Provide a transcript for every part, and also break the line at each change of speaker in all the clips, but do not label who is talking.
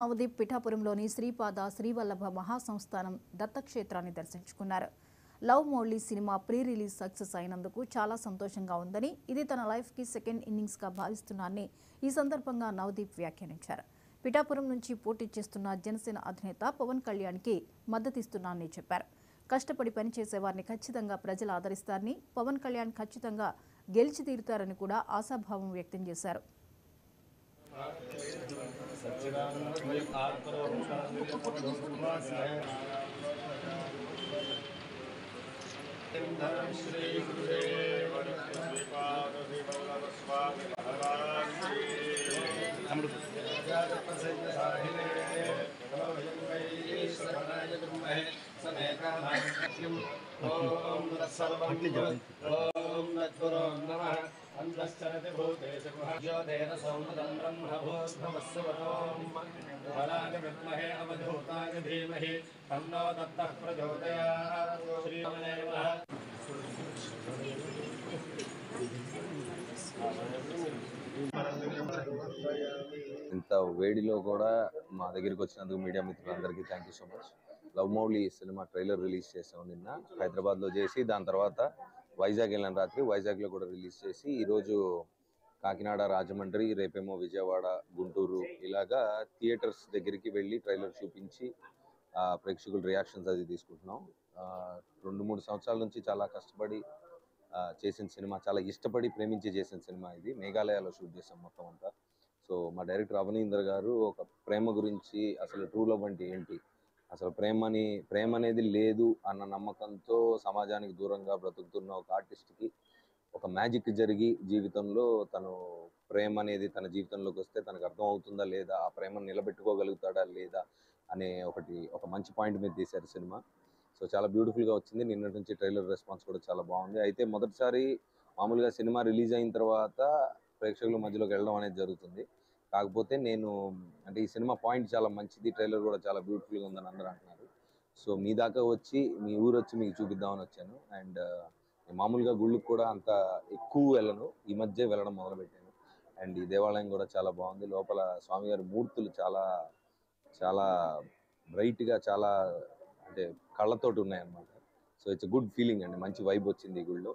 నవదీప్ పిఠాపురంలోని శ్రీపాద శ్రీవల్లభ మహాసంస్థానం దత్తక్షేత్రాన్ని దర్శించుకున్నారు. Love Mouli cinema pre release success అయినందుకు చాలా సంతోషంగా ఉందని, ఇది తన లైఫ్కి సెకండ్ ఇన్నింగ్స్గా భావిస్తున్నానని ఈ సందర్భంగా నవదీప్ వ్యాఖ్యానించారు. పిఠాపురం నుంచి పోటీ చేస్తున్న జనసేన అధినేత పవన్ కళ్యాణ్కి మద్దతిస్తున్నానని చెప్పారు. కష్టపడి పనిచేసే వారిని ఖచ్చితంగా ప్రజలు ఆదరిస్తారని, పవన్ కళ్యాణ్ ఖచ్చితంగా గెలిచి తీరుతారని కూడా ఆశాభావం వ్యక్తం చేశారు.
अंतश्चरति भूतेषु ज्योतेन सौमदं ब्रह्मभूर्भुवस्सुवरों वराज विद्महे अवधूताय धीमहि तन्नो दत्तः प्रचोदयात् श्रीरामदेव
ఇంత వేడిలో కూడా మా దగ్గరికి వచ్చినందుకు మీడియా మిత్రులందరికీ thank you so much. Love Mouli cinema trailer release చేసాం నిన్న హైదరాబాద్లో చేసి, దాని తర్వాత వైజాగ్ వెళ్ళిన రాత్రి వైజాగ్లో కూడా రిలీజ్ చేసి, ఈరోజు కాకినాడ, రాజమండ్రి, రేపేమో విజయవాడ, గుంటూరు ఇలాగా థియేటర్స్ దగ్గరికి వెళ్ళి ట్రైలర్ చూపించి ప్రేక్షకుల రియాక్షన్స్ అది తీసుకుంటున్నాం. 2-3 సంవత్సరాల నుంచి చాలా కష్టపడి చేసిన సినిమా, చాలా ఇష్టపడి ప్రేమించి చేసిన సినిమా ఇది. మేఘాలయాలో షూట్ చేసాం మొత్తం అంతా. సో మా డైరెక్టర్ అవనీందర్ గారు ఒక ప్రేమ గురించి, అసలు ట్రూ లవ్ అంటే ఏంటి, అసలు ప్రేమ అనేది లేదు అన్న నమ్మకంతో సమాజానికి దూరంగా బ్రతుకుతున్న ఒక ఆర్టిస్ట్కి ఒక మ్యాజిక్ జరిగి జీవితంలో తను ప్రేమ అనేది తన జీవితంలోకి వస్తే తనకు అర్థం అవుతుందా లేదా, ఆ ప్రేమను నిలబెట్టుకోగలుగుతాడా లేదా అనే ఒక మంచి పాయింట్ మీద తీశారు సినిమా. సో చాలా బ్యూటిఫుల్గా వచ్చింది. నిన్నటి నుంచి ట్రైలర్ రెస్పాన్స్ కూడా చాలా బాగుంది. అయితే మొదటిసారి మామూలుగా సినిమా రిలీజ్ అయిన తర్వాత ప్రేక్షకుల మధ్యలోకి వెళ్ళడం అనేది జరుగుతుంది. కాకపోతే అంటే ఈ సినిమా పాయింట్ చాలా మంచిది, ట్రైలర్ కూడా చాలా బ్యూటిఫుల్గా ఉందని అందరూ అంటున్నారు. సో మీ దాకా వచ్చి, మీ ఊరు వచ్చి మీకు చూపిద్దామని వచ్చాను. అండ్ మామూలుగా గుళ్ళకి కూడా అంత ఎక్కువ వెళ్ళను, ఈ మధ్య వెళ్ళడం మొదలుపెట్టాను. అండ్ ఈ దేవాలయం కూడా చాలా బాగుంది. లోపల స్వామివారి మూర్తులు చాలా చాలా బ్రైట్గా, చాలా అంటే కళ్ళతోటి ఉన్నాయన్నమాట. సో ఇట్స్ గుడ్ ఫీలింగ్ అండి, మంచి వైబ్ వచ్చింది ఈ గుళ్ళో.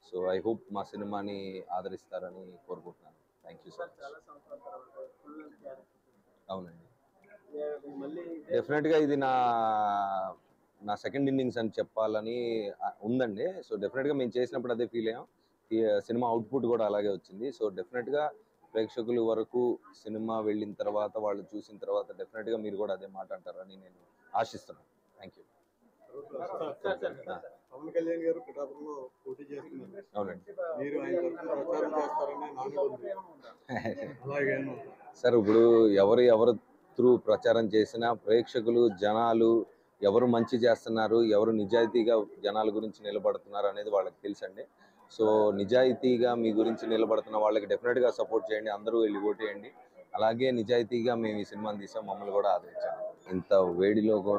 సో ఐ హోప్ మా సినిమాని ఆదరిస్తారని కోరుకుంటున్నాను. Thank you so much. అవునండి, డెఫినెట్గా ఇది నా సెకండ్ ఇన్నింగ్స్ అని చెప్పాలని ఉందండి. సో డెఫినెట్గా మేము చేసినప్పుడు అదే ఫీల్ అయ్యాం. సినిమా అవుట్పుట్ కూడా అలాగే వచ్చింది. సో డెఫినెట్గా ప్రేక్షకుల వరకు సినిమా వెళ్ళిన తర్వాత, వాళ్ళు చూసిన తర్వాత డెఫినెట్గా మీరు కూడా అదే మాట అంటారని నేను ఆశిస్తున్నాను. Thank you.
పవన్ కళ్యాణ్ గారు పిఠాపురంలో పోటీ చేస్తున్నారు.
అవునండి సార్. ఇప్పుడు ఎవరు త్రూ ప్రచారం చేసినా ప్రేక్షకులు, జనాలు ఎవరు మంచి చేస్తున్నారు, ఎవరు నిజాయితీగా జనాల గురించి నిలబడుతున్నారు అనేది వాళ్ళకి తెలుసండి. సో నిజాయితీగా మీ గురించి నిలబడుతున్న వాళ్ళకి డెఫినెట్గా సపోర్ట్ చేయండి, అందరూ వెళ్ళి ఓటేయండి. అలాగే నిజాయితీగా మేము ఈ సినిమాని తీసాం, మమ్మల్ని కూడా ఆదరించండి. ఇంత వేడిలో కూడా